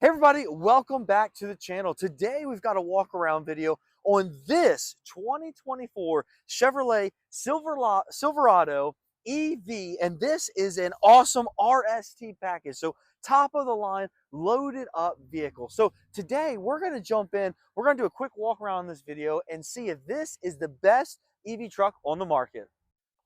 Hey everybody, welcome back to the channel. Today we've got a walk around video on this 2024 Chevrolet Silverado EV, and this is an awesome RST package. So top of the line, loaded up vehicle. So today we're gonna jump in, we're gonna do a quick walk around this video and see if this is the best EV truck on the market.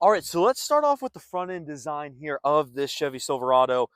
All right, so let's start off with the front end design here of this Chevy Silverado.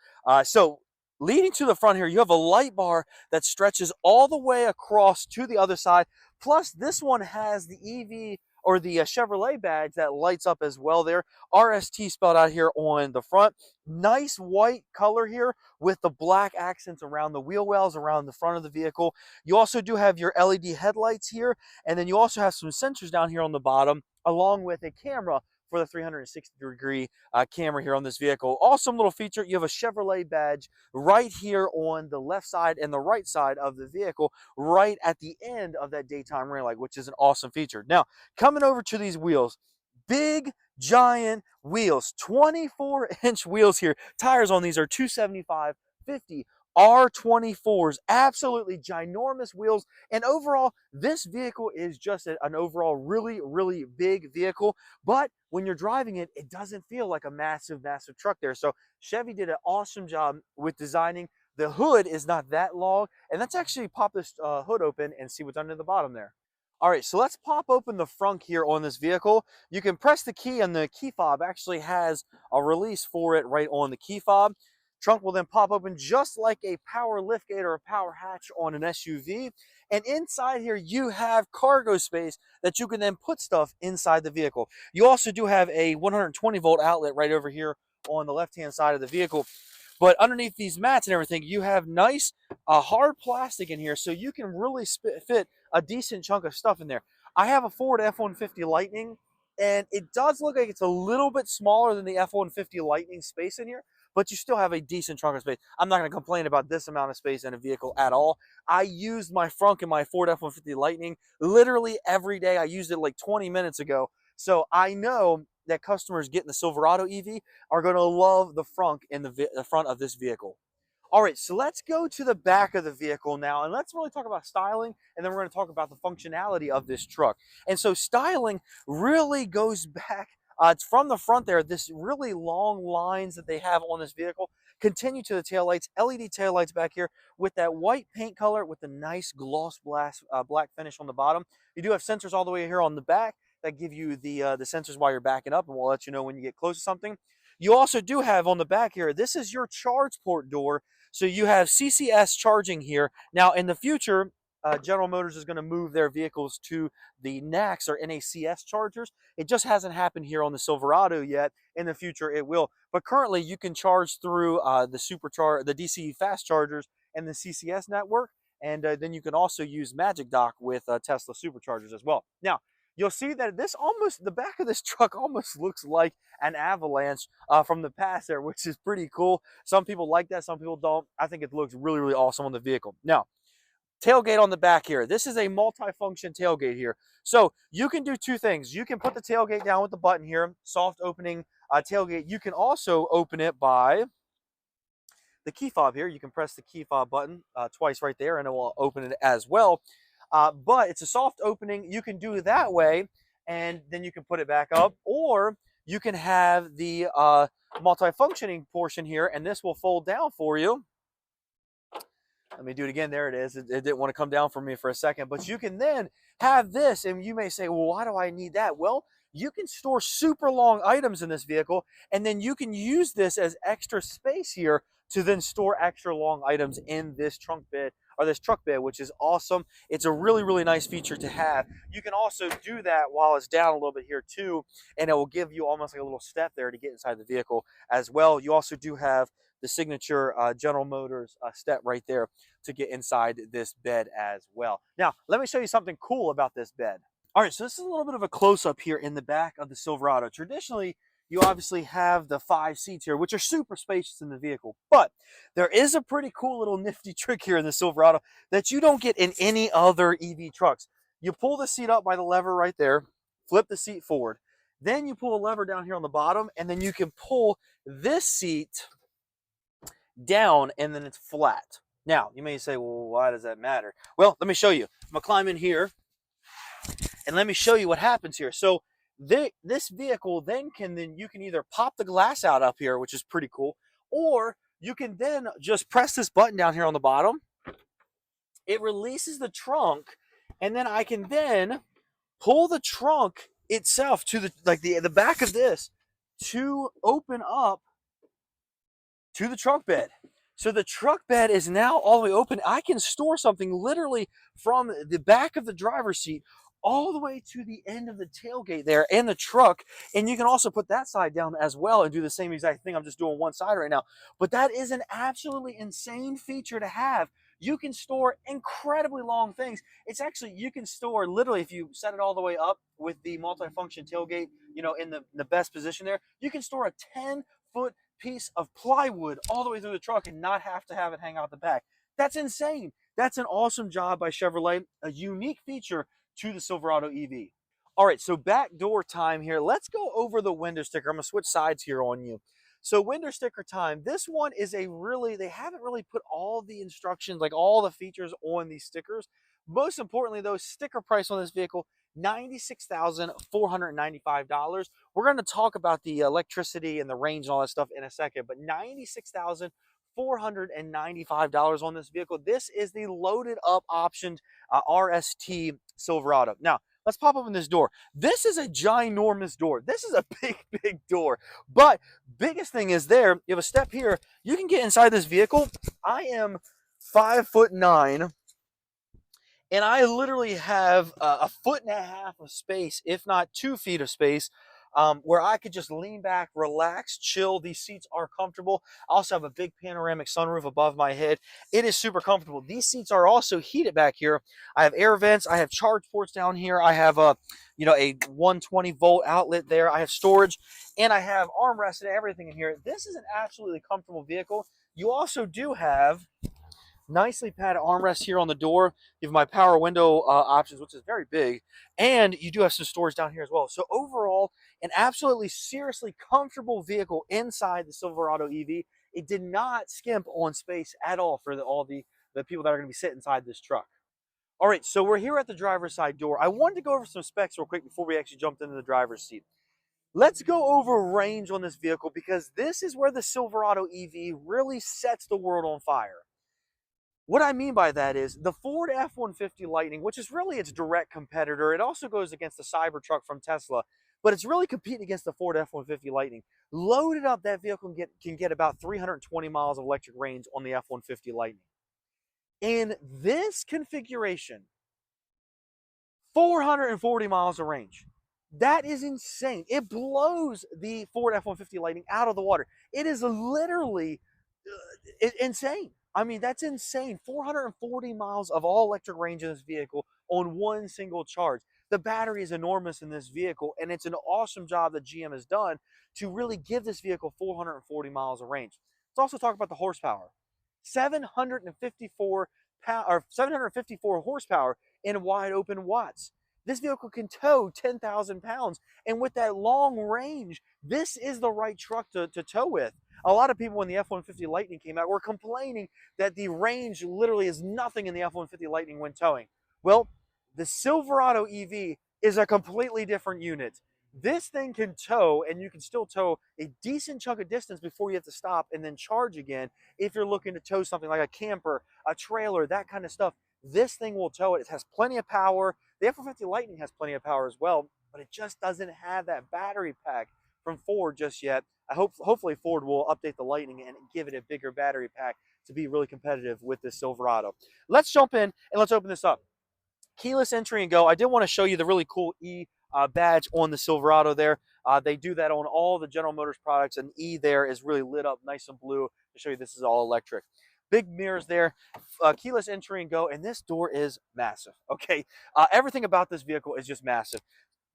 Leading to the front here, you have a light bar that stretches all the way across to the other side. Plus, this one has the EV or the Chevrolet badge that lights up as well there. RST spelled out here on the front. Nice white color here with the black accents around the wheel wells, around the front of the vehicle. You also do have your LED headlights here, and then you also have some sensors down here on the bottom, along with a camera for the 360-degree camera here on this vehicle. Awesome little feature. You have a Chevrolet badge right here on the left side and the right side of the vehicle, right at the end of that daytime running light, which is an awesome feature. Now, coming over to these wheels, big, giant wheels, 24-inch wheels here. Tires on these are 275/50 R24s, absolutely ginormous wheels. And overall, this vehicle is just an overall really big vehicle. But when you're driving it, it doesn't feel like a massive truck there. So Chevy did an awesome job with designing. The hood is not that long. And let's actually pop this hood open and see what's under the bottom there. All right, so let's pop open the front here on this vehicle. You can press the key, and the key fob actually has a release for it right on the key fob. Trunk will then pop open just like a power liftgate or a power hatch on an SUV. And inside here, you have cargo space that you can then put stuff inside the vehicle. You also do have a 120-volt outlet right over here on the left-hand side of the vehicle. But underneath these mats and everything, you have nice hard plastic in here, so you can really fit a decent chunk of stuff in there. I have a Ford F-150 Lightning, and it does look like it's a little bit smaller than the F-150 Lightning space in here, but you still have a decent chunk of space. I'm not going to complain about this amount of space in a vehicle at all. I used my frunk in my Ford F-150 Lightning literally every day. I used it like 20 minutes ago, so I know that customers getting the Silverado EV are going to love the frunk in the front of this vehicle. All right, so let's go to the back of the vehicle now, and let's really talk about styling, and then we're going to talk about the functionality of this truck. And so styling really goes back, it's from the front there, this really long lines that they have on this vehicle continue to the taillights, LED taillights back here with that white paint color with the nice gloss black finish on the bottom. You do have sensors all the way here on the back that give you the sensors while you're backing up, and will let you know when you get close to something. You also do have on the back here, this is your charge port door. So you have CCS charging here. Now in the future, General Motors is going to move their vehicles to the NACS or NACS chargers. It just hasn't happened here on the Silverado yet. In the future, it will. But currently, you can charge through the DC fast chargers and the CCS network, and then you can also use Magic Dock with Tesla superchargers as well. Now, you'll see that the back of this truck almost looks like an Avalanche from the past there, which is pretty cool. Some people like that, some people don't. I think it looks really awesome on the vehicle. Now, tailgate on the back here. This is a multi-function tailgate here. So you can do two things. You can put the tailgate down with the button here, soft opening tailgate. You can also open it by the key fob here. You can press the key fob button twice right there, and it will open it as well. But it's a soft opening. You can do it that way, and then you can put it back up, or you can have the multi-functioning portion here, and this will fold down for you. Let me do it again. There it is. It didn't want to come down for me for a second, but you can then have this, and you may say, well, why do I need that? Well, you can store super long items in this vehicle, and then you can use this as extra space here to then store extra long items in this trunk bed or this truck bed, which is awesome. It's a really nice feature to have. You can also do that while it's down a little bit here too, and it will give you almost like a little step there to get inside the vehicle as well. You also do have the signature General Motors step right there to get inside this bed as well. Now, let me show you something cool about this bed. All right, so this is a little bit of a close-up here in the back of the Silverado. Traditionally, you obviously have the 5 seats here, which are super spacious in the vehicle. But there is a pretty cool little nifty trick here in the Silverado that you don't get in any other EV trucks. You pull the seat up by the lever right there, flip the seat forward. Then you pull a lever down here on the bottom, and then you can pull this seat down, and then it's flat. Now, you may say, well, why does that matter? Well, let me show you. I'm going to climb in here and let me show you what happens here. So this vehicle then you can either pop the glass out up here, which is pretty cool, or you can then just press this button down here on the bottom. It releases the trunk, and then I can then pull the trunk itself to the back of this to open up to the trunk bed. So the truck bed is now all the way open. I can store something literally from the back of the driver's seat all the way to the end of the tailgate there and the truck. And you can also put that side down as well and do the same exact thing. I'm just doing one side right now. But that is an absolutely insane feature to have. You can store incredibly long things. It's actually, you can store literally, if you set it all the way up with the multi-function tailgate, in the best position there, you can store a 10-foot piece of plywood all the way through the truck and not have to have it hang out the back. That's insane. That's an awesome job by Chevrolet, a unique feature to the Silverado EV. All right, so back door time here. Let's go over the window sticker. I'm gonna switch sides here on you. So window sticker time. This one is they haven't really put all the instructions, like all the features on these stickers. Most importantly though, sticker price on this vehicle, $96,495. We're going to talk about the electricity and the range and all that stuff in a second, but $96,495 on this vehicle. This is the loaded up optioned RST Silverado. Now, let's pop open this door. This is a ginormous door. This is a big, big door. But biggest thing is you have a step here. You can get inside this vehicle. I am 5'9", and I literally have a foot and a half of space, if not 2 feet of space, where I could just lean back, relax, chill. These seats are comfortable. I also have a big panoramic sunroof above my head. It is super comfortable. These seats are also heated back here. I have air vents. I have charge ports down here. I have a 120-volt outlet there. I have storage, and I have armrests and everything in here. This is an absolutely comfortable vehicle. You also do have nicely padded armrest here on the door. You have my power window options, which is very big, and you do have some storage down here as well. So overall, an absolutely seriously comfortable vehicle inside the Silverado EV. It did not skimp on space at all for all the people that are going to be sitting inside this truck. All right, so we're here at the driver's side door. I wanted to go over some specs real quick before we actually jumped into the driver's seat. Let's go over range on this vehicle, because this is where the Silverado EV really sets the world on fire. What I mean by that is the Ford F-150 Lightning, which is really its direct competitor. It also goes against the Cybertruck from Tesla, but it's really competing against the Ford F-150 Lightning. Loaded up, that vehicle can get about 320 miles of electric range on the F-150 Lightning. In this configuration, 440 miles of range. That is insane. It blows the Ford F-150 Lightning out of the water. It is literally insane. I mean, that's insane. 440 miles of all electric range in this vehicle on one single charge. The battery is enormous in this vehicle, and it's an awesome job that GM has done to really give this vehicle 440 miles of range. Let's also talk about the horsepower. 754 horsepower in wide open watts. This vehicle can tow 10,000 pounds, and with that long range, this is the right truck to tow with. A lot of people, when the F-150 Lightning came out, were complaining that the range literally is nothing in the F-150 Lightning when towing. Well, the Silverado EV is a completely different unit. This thing can tow, and you can still tow a decent chunk of distance before you have to stop and then charge again. If you're looking to tow something like a camper, a trailer, that kind of stuff, this thing will tow it. It has plenty of power. The F-150 Lightning has plenty of power as well, but it just doesn't have that battery pack from Ford just yet. Hopefully Ford will update the Lightning and give it a bigger battery pack to be really competitive with this Silverado. Let's jump in and let's open this up. Keyless entry and go. I did want to show you the really cool E badge on the Silverado there. They do that on all the General Motors products, and E there is really lit up nice and blue to show you this is all electric. Big mirrors there, keyless entry and go, and this door is massive, okay? Everything about this vehicle is just massive.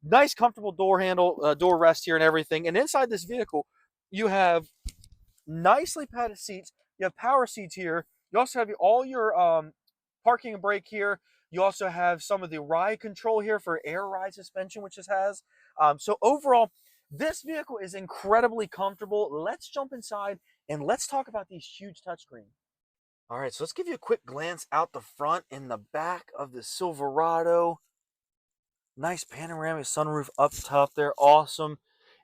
Nice, comfortable door handle, door rest here and everything. And inside this vehicle, you have nicely padded seats. You have power seats here. You also have all your parking and brake here. You also have some of the ride control here for air ride suspension, which it has. So overall, this vehicle is incredibly comfortable. Let's jump inside and let's talk about these huge touchscreens. All right, so let's give you a quick glance out the front and the back of the Silverado. Nice panoramic sunroof up top there, awesome.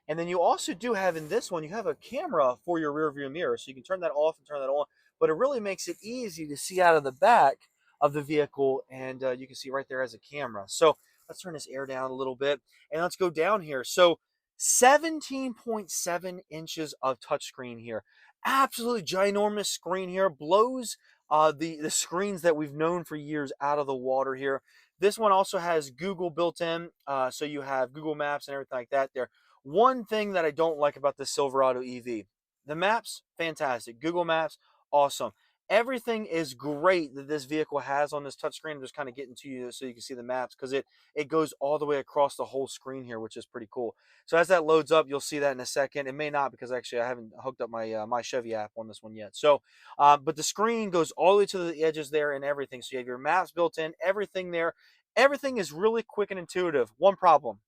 And then you also do have in this one, you have a camera for your rear view mirror, so you can turn that off and turn that on. But it really makes it easy to see out of the back of the vehicle, and you can see right there as a camera. So let's turn this air down a little bit, and let's go down here. So 17.7 inches of touchscreen here, absolutely ginormous screen here, blows the screens that we've known for years out of the water here. This one also has Google built in, so you have Google Maps and everything like that there. One thing that I don't like about the Silverado EV, the maps, fantastic. Google Maps, awesome. Everything is great that this vehicle has on this touchscreen. I'm just kind of getting to you so you can see the maps because it goes all the way across the whole screen here, which is pretty cool. So as that loads up, you'll see that in a second. It may not because actually I haven't hooked up my my Chevy app on this one yet. So, but the screen goes all the way to the edges there and everything. So you have your maps built in, everything there. Everything is really quick and intuitive. One problem,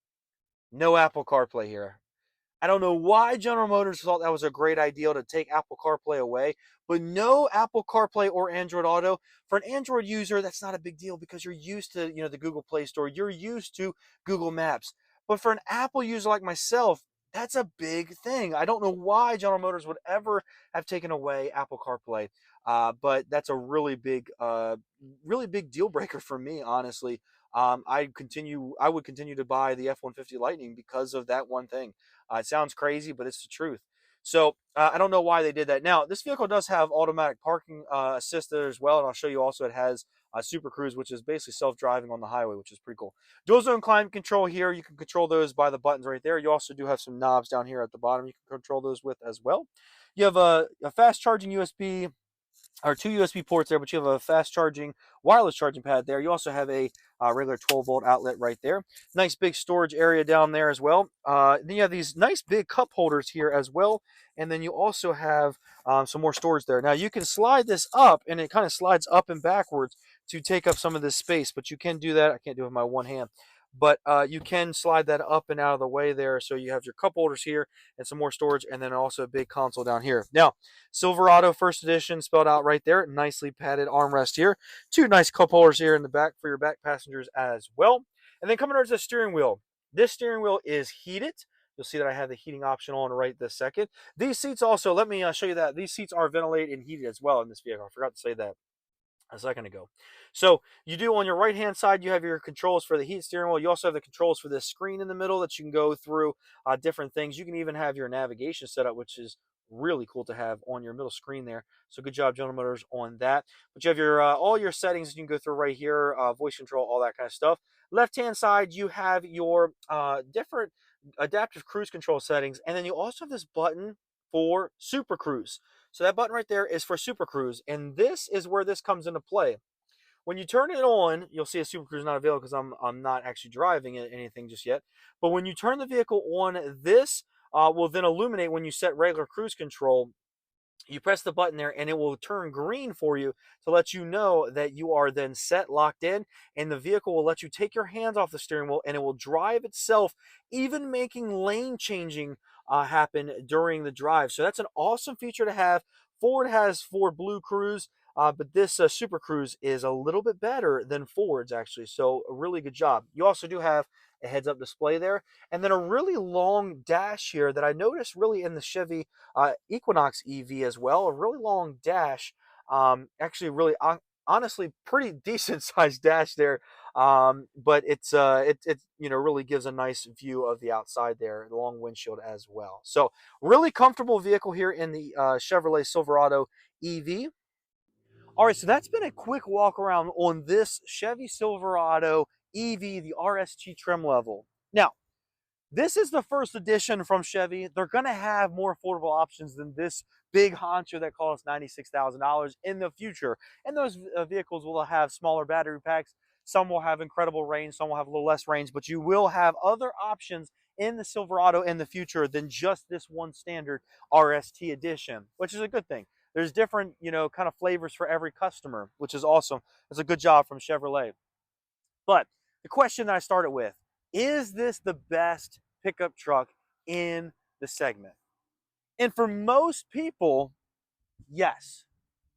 no Apple CarPlay here. I don't know why General Motors thought that was a great idea to take Apple CarPlay away, but no Apple CarPlay or Android Auto. For an Android user, that's not a big deal because you're used to, the Google Play Store, you're used to Google Maps. But for an Apple user like myself, that's a big thing. I don't know why General Motors would ever have taken away Apple CarPlay, but that's a really big deal breaker for me, honestly. I would continue to buy the F-150 Lightning because of that one thing. It sounds crazy, but it's the truth. So I don't know why they did that. Now, this vehicle does have automatic parking assist there as well, and I'll show you also it has Super Cruise, which is basically self-driving on the highway, which is pretty cool. Dual zone climate control here. You can control those by the buttons right there. You also do have some knobs down here at the bottom you can control those with as well. You have a fast charging USB or two USB ports there, but you have a fast charging wireless charging pad there. You also have a regular 12-volt outlet right there. Nice big storage area down there as well. Then you have these nice big cup holders here as well. And then you also have some more storage there. Now you can slide this up and it kind of slides up and backwards to take up some of this space, but you can do that. I can't do it with my one hand. But you can slide that up and out of the way there. So you have your cup holders here and some more storage, and then also a big console down here. Now, Silverado First Edition spelled out right there. Nicely padded armrest here. Two nice cup holders here in the back for your back passengers as well. And then coming over to the steering wheel. This steering wheel is heated. You'll see that I have the heating option on right this second. These seats also, let me show you that. These seats are ventilated and heated as well in this vehicle. I forgot to say that a second ago. So you do on your right hand side, you have your controls for the heat steering wheel. You also have the controls for this screen in the middle that you can go through different things. You can even have your navigation set up, which is really cool to have on your middle screen there. So good job, General Motors, on that. But you have your all your settings you can go through right here, voice control, all that kind of stuff. Left hand side, you have your different adaptive cruise control settings, and then you also have this button for Super Cruise. So that button right there is for Super Cruise, and this is where this comes into play. When you turn it on, you'll see a Super Cruise not available because I'm not actually driving it, anything just yet. But when you turn the vehicle on, this will then illuminate when you set regular cruise control. You press the button there and it will turn green for you to let you know that you are then set, locked in, and the vehicle will let you take your hands off the steering wheel and it will drive itself, even making lane changing happen during the drive. So that's an awesome feature to have. Ford has Ford Blue Cruise, but this Super Cruise is a little bit better than Ford's actually. So a really good job. You also do have a heads-up display there, and then a really long dash here that I noticed really in the Chevy Equinox EV as well. A really long dash, actually really honestly pretty decent sized dash there, but it really gives a nice view of the outside there, the long windshield as well. So really comfortable vehicle here in the Chevrolet Silverado EV. All right, so that's been a quick walk around on this Chevy Silverado EV, the RST trim level. Now, this is the first edition from Chevy. They're going to have more affordable options than this big honcho that costs $96,000 in the future. And those vehicles will have smaller battery packs. Some will have incredible range, some will have a little less range, but you will have other options in the Silverado in the future than just this one standard RST edition, which is a good thing. There's different, kind of flavors for every customer, which is awesome. It's a good job from Chevrolet. But the question that I started with, is this the best pickup truck in the segment? And for most people, yes.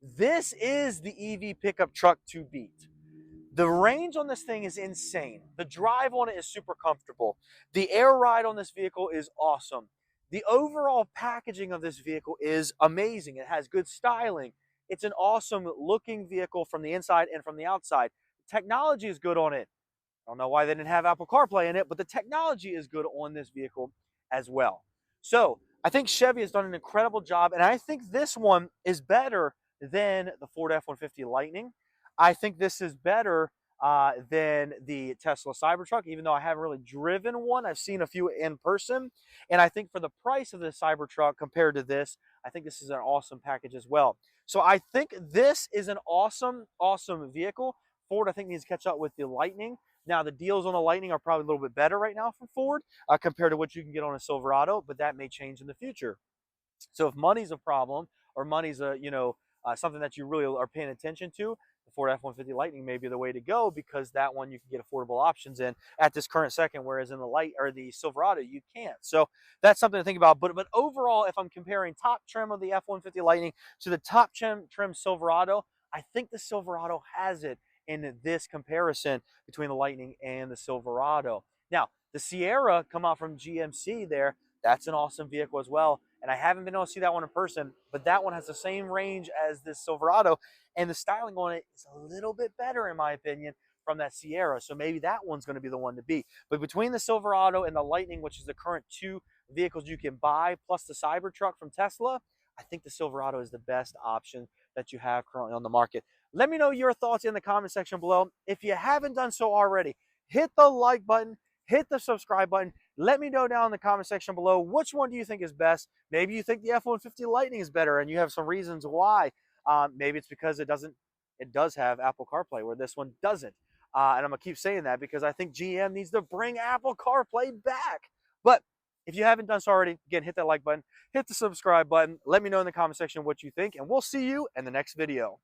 This is the EV pickup truck to beat. The range on this thing is insane. The drive on it is super comfortable. The air ride on this vehicle is awesome. The overall packaging of this vehicle is amazing. It has good styling. It's an awesome looking vehicle from the inside and from the outside. Technology is good on it. I don't know why they didn't have Apple CarPlay in it, but the technology is good on this vehicle as well. So I think Chevy has done an incredible job, and I think this one is better than the Ford F-150 Lightning. I think this is better than the Tesla Cybertruck, even though I haven't really driven one. I've seen a few in person, and I think for the price of the Cybertruck compared to this, I think this is an awesome package as well. So I think this is an awesome, awesome vehicle. Ford, I think, needs to catch up with the Lightning. Now, the deals on the Lightning are probably a little bit better right now from Ford compared to what you can get on a Silverado, but that may change in the future. So if money's a problem or money's something that you really are paying attention to, the Ford F-150 Lightning may be the way to go because that one you can get affordable options in at this current second, whereas in the Light or the Silverado you can't. So that's something to think about. But overall, if I'm comparing top trim of the F-150 Lightning to the top trim Silverado, I think the Silverado has it in this comparison between the Lightning and the Silverado. Now, the Sierra come out from GMC there. That's an awesome vehicle as well. And I haven't been able to see that one in person, but that one has the same range as this Silverado. And the styling on it is a little bit better, in my opinion, from that Sierra. So maybe that one's going to be the one to beat. But between the Silverado and the Lightning, which is the current two vehicles you can buy, plus the Cybertruck from Tesla, I think the Silverado is the best option that you have currently on the market. Let me know your thoughts in the comment section below. If you haven't done so already, hit the like button, hit the subscribe button. Let me know down in the comment section below, which one do you think is best? Maybe you think the F-150 Lightning is better and you have some reasons why. Maybe it's because it does have Apple CarPlay where this one doesn't. And I'm going to keep saying that because I think GM needs to bring Apple CarPlay back. But if you haven't done so already, again, hit that like button, hit the subscribe button. Let me know in the comment section what you think, and we'll see you in the next video.